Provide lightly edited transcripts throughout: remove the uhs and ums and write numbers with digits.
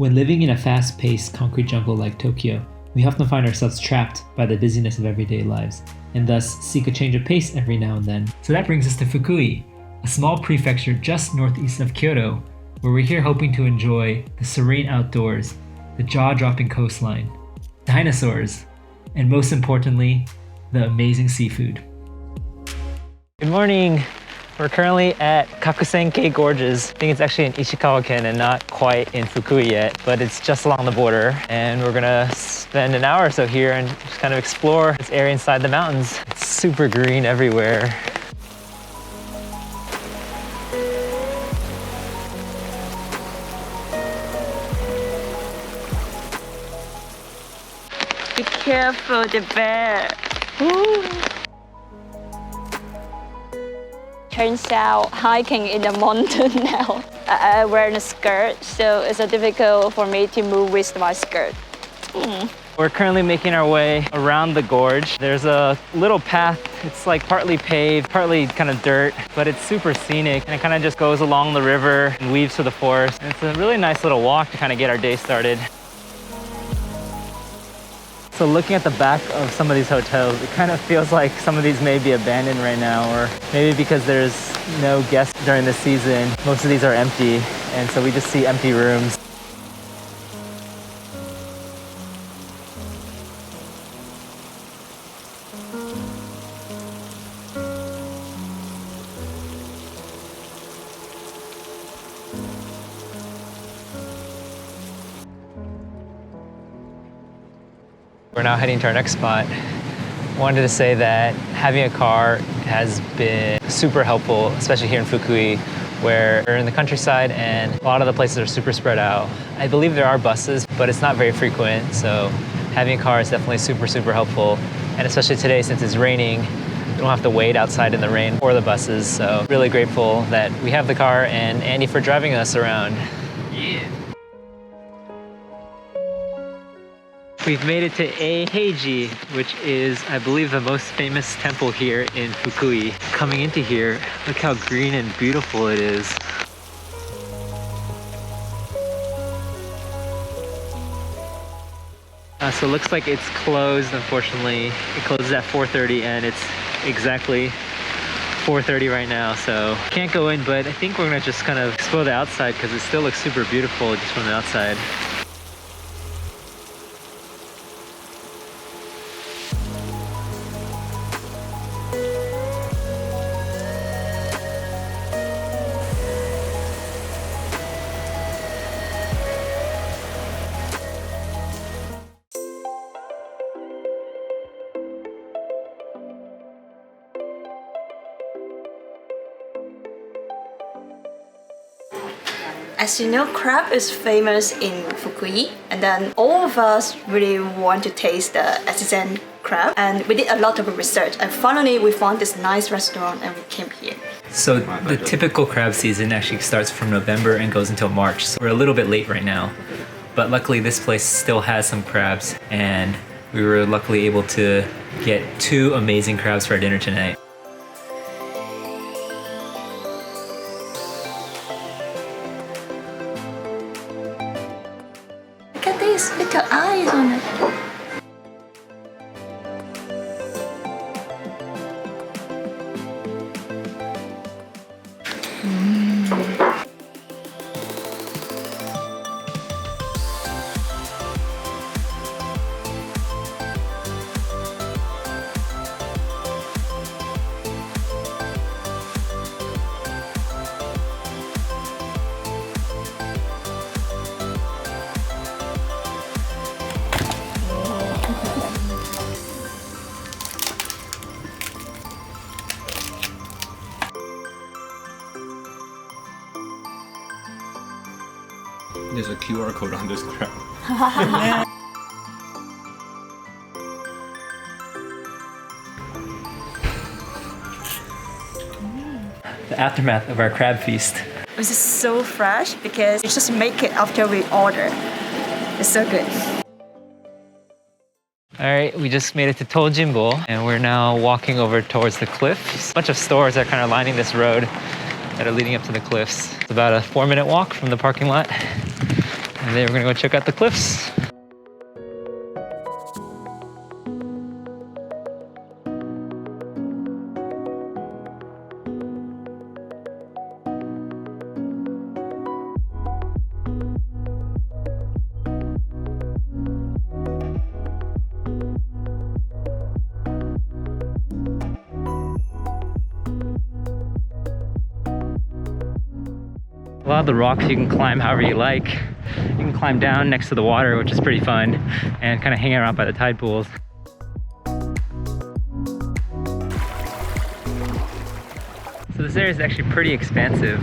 When living in a fast-paced concrete jungle like Tokyo, we often find ourselves trapped by the busyness of everyday lives, and thus seek a change of pace every now and then. So that brings us to Fukui, a small prefecture just northeast of Kyoto, where we're here hoping to enjoy the serene outdoors, the jaw-dropping coastline, dinosaurs, and most importantly, the amazing seafood. Good morning! We're currently at Kakusenkei Gorges. I think it's actually in Ishikawa-ken and not quite in Fukui yet, but it's just along the border. And we're gonna spend an hour or so here and just kind of explore this area inside the mountains. It's super green everywhere. Be careful, the bear. Ooh. Turns out hiking in the mountain now. I wear a skirt, so it's difficult for me to move with my skirt. We're currently making our way around the gorge. There's a little path. It's like partly paved, partly kind of dirt, but it's super scenic. And it kind of just goes along the river and weaves through the forest. And it's a really nice little walk to kind of get our day started. So looking at the back of some of these hotels, it kind of feels like some of these may be abandoned right now, or maybe because there's no guests during the season, most of these are empty, and so we just see empty rooms. We're now heading to our next spot. Wanted to say that having a car has been super helpful, especially here in Fukui, where we're in the countryside and a lot of the places are super spread out. I believe there are buses, but it's not very frequent, so having a car is definitely super helpful. And especially today, since it's raining, we don't have to wait outside in the rain for the buses, so really grateful that we have the car and Andy for driving us around. Yeah. We've made it to Eiheiji, which is, I believe, the most famous temple here in Fukui. Coming into here, look how green and beautiful it is. So it looks like it's closed, unfortunately. It closes at 4:30 and it's exactly 4:30 right now, so can't go in, but I think we're gonna just kind of explore the outside because it still looks super beautiful just from the outside. As you know, crab is famous in Fukui, and then all of us really want to taste the Echizen crab, and we did a lot of research, and finally we found this nice restaurant and we came here. So the typical crab season actually starts from November and goes until March, so we're a little bit late right now. But luckily this place still has some crabs, and we were luckily able to get 2 amazing crabs for our dinner tonight. Look at this, little eyes on it. There's a QR code on this crab. The aftermath of our crab feast. This is so fresh because you just make it after we order. It's so good. All right, we just made it to Tonjinbo and we're now walking over towards the cliffs. A bunch of stores are kind of lining this road that are leading up to the cliffs. It's about a 4-minute walk from the parking lot. And then we're gonna go check out the cliffs. A lot of the rocks you can climb however you like. You can climb down next to the water, which is pretty fun, and kind of hang around by the tide pools. So this area is actually pretty expansive,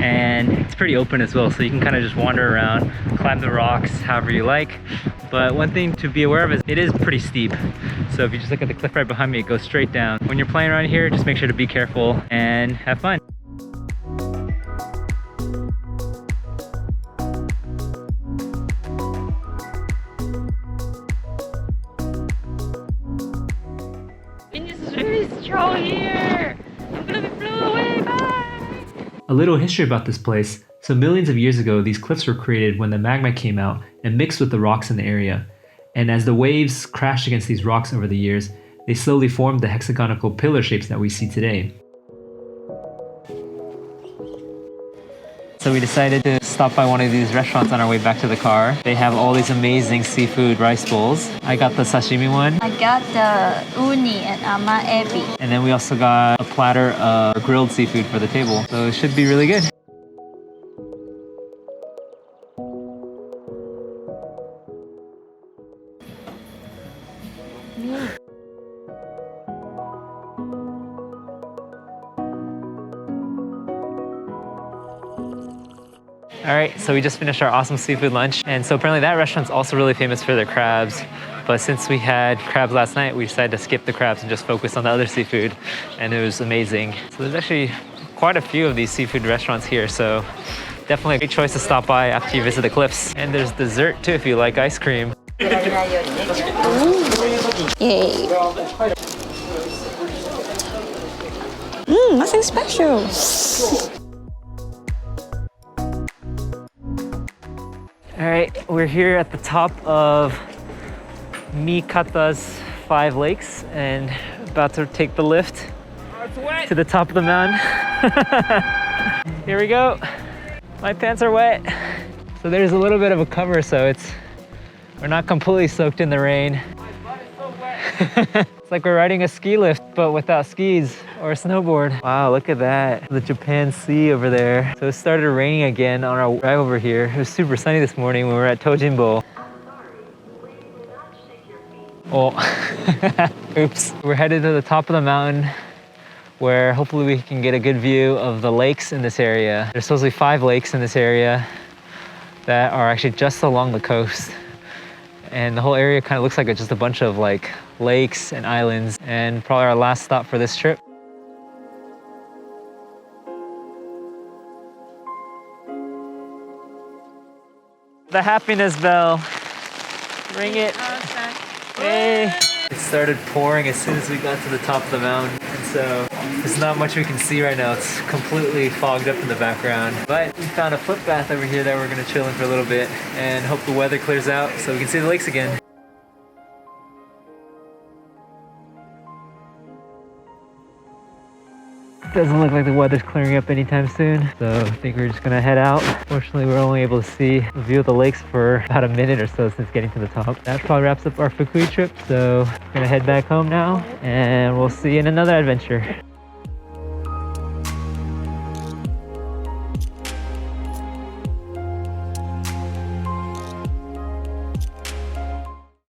and it's pretty open as well, so you can kind of just wander around, climb the rocks however you like. But one thing to be aware of is it is pretty steep. So if you just look at the cliff right behind me, it goes straight down. When you're playing around here, just make sure to be careful and have fun. Here! I'm gonna be blown away, bye! A little history about this place. So millions of years ago, these cliffs were created when the magma came out and mixed with the rocks in the area. And as the waves crashed against these rocks over the years, they slowly formed the hexagonal pillar shapes that we see today. So we decided to stop by one of these restaurants on our way back to the car. They have all these amazing seafood rice bowls. I got the sashimi one. I got the uni and ama ebi. And then we also got a platter of grilled seafood for the table. So it should be really good. Alright, so we just finished our awesome seafood lunch, and so apparently that restaurant's also really famous for their crabs, but since we had crabs last night, we decided to skip the crabs and just focus on the other seafood, and it was amazing. So there's actually quite a few of these seafood restaurants here, so definitely a great choice to stop by after you visit the cliffs. And there's dessert too if you like ice cream. Yay! Nothing special. Alright, we're here at the top of Mikata's 5 lakes and about to take the lift to the top of the mountain. Here we go. My pants are wet. So there's a little bit of a cover, so we're not completely soaked in the rain. It's like we're riding a ski lift, but without skis or a snowboard. Wow, look at that. The Japan Sea over there. So it started raining again on our drive over here. It was super sunny this morning when we were at Tojinbo. Oh, oops. We're headed to the top of the mountain where hopefully we can get a good view of the lakes in this area. There's supposedly 5 lakes in this area that are actually just along the coast. And the whole area kind of looks like just a bunch of like lakes and islands, and probably our last stop for this trip. The happiness bell. Ring it. Hey. It started pouring as soon as we got to the top of the mountain, and so there's not much we can see right now. It's completely fogged up in the background. But we found a foot bath over here that we're gonna chill in for a little bit and hope the weather clears out so we can see the lakes again. Doesn't look like the weather's clearing up anytime soon, so I think we're just gonna head out. Fortunately, we're only able to see a view of the lakes for about a minute or so since getting to the top. That probably wraps up our Fukui trip, so we're gonna head back home now, and we'll see you in another adventure.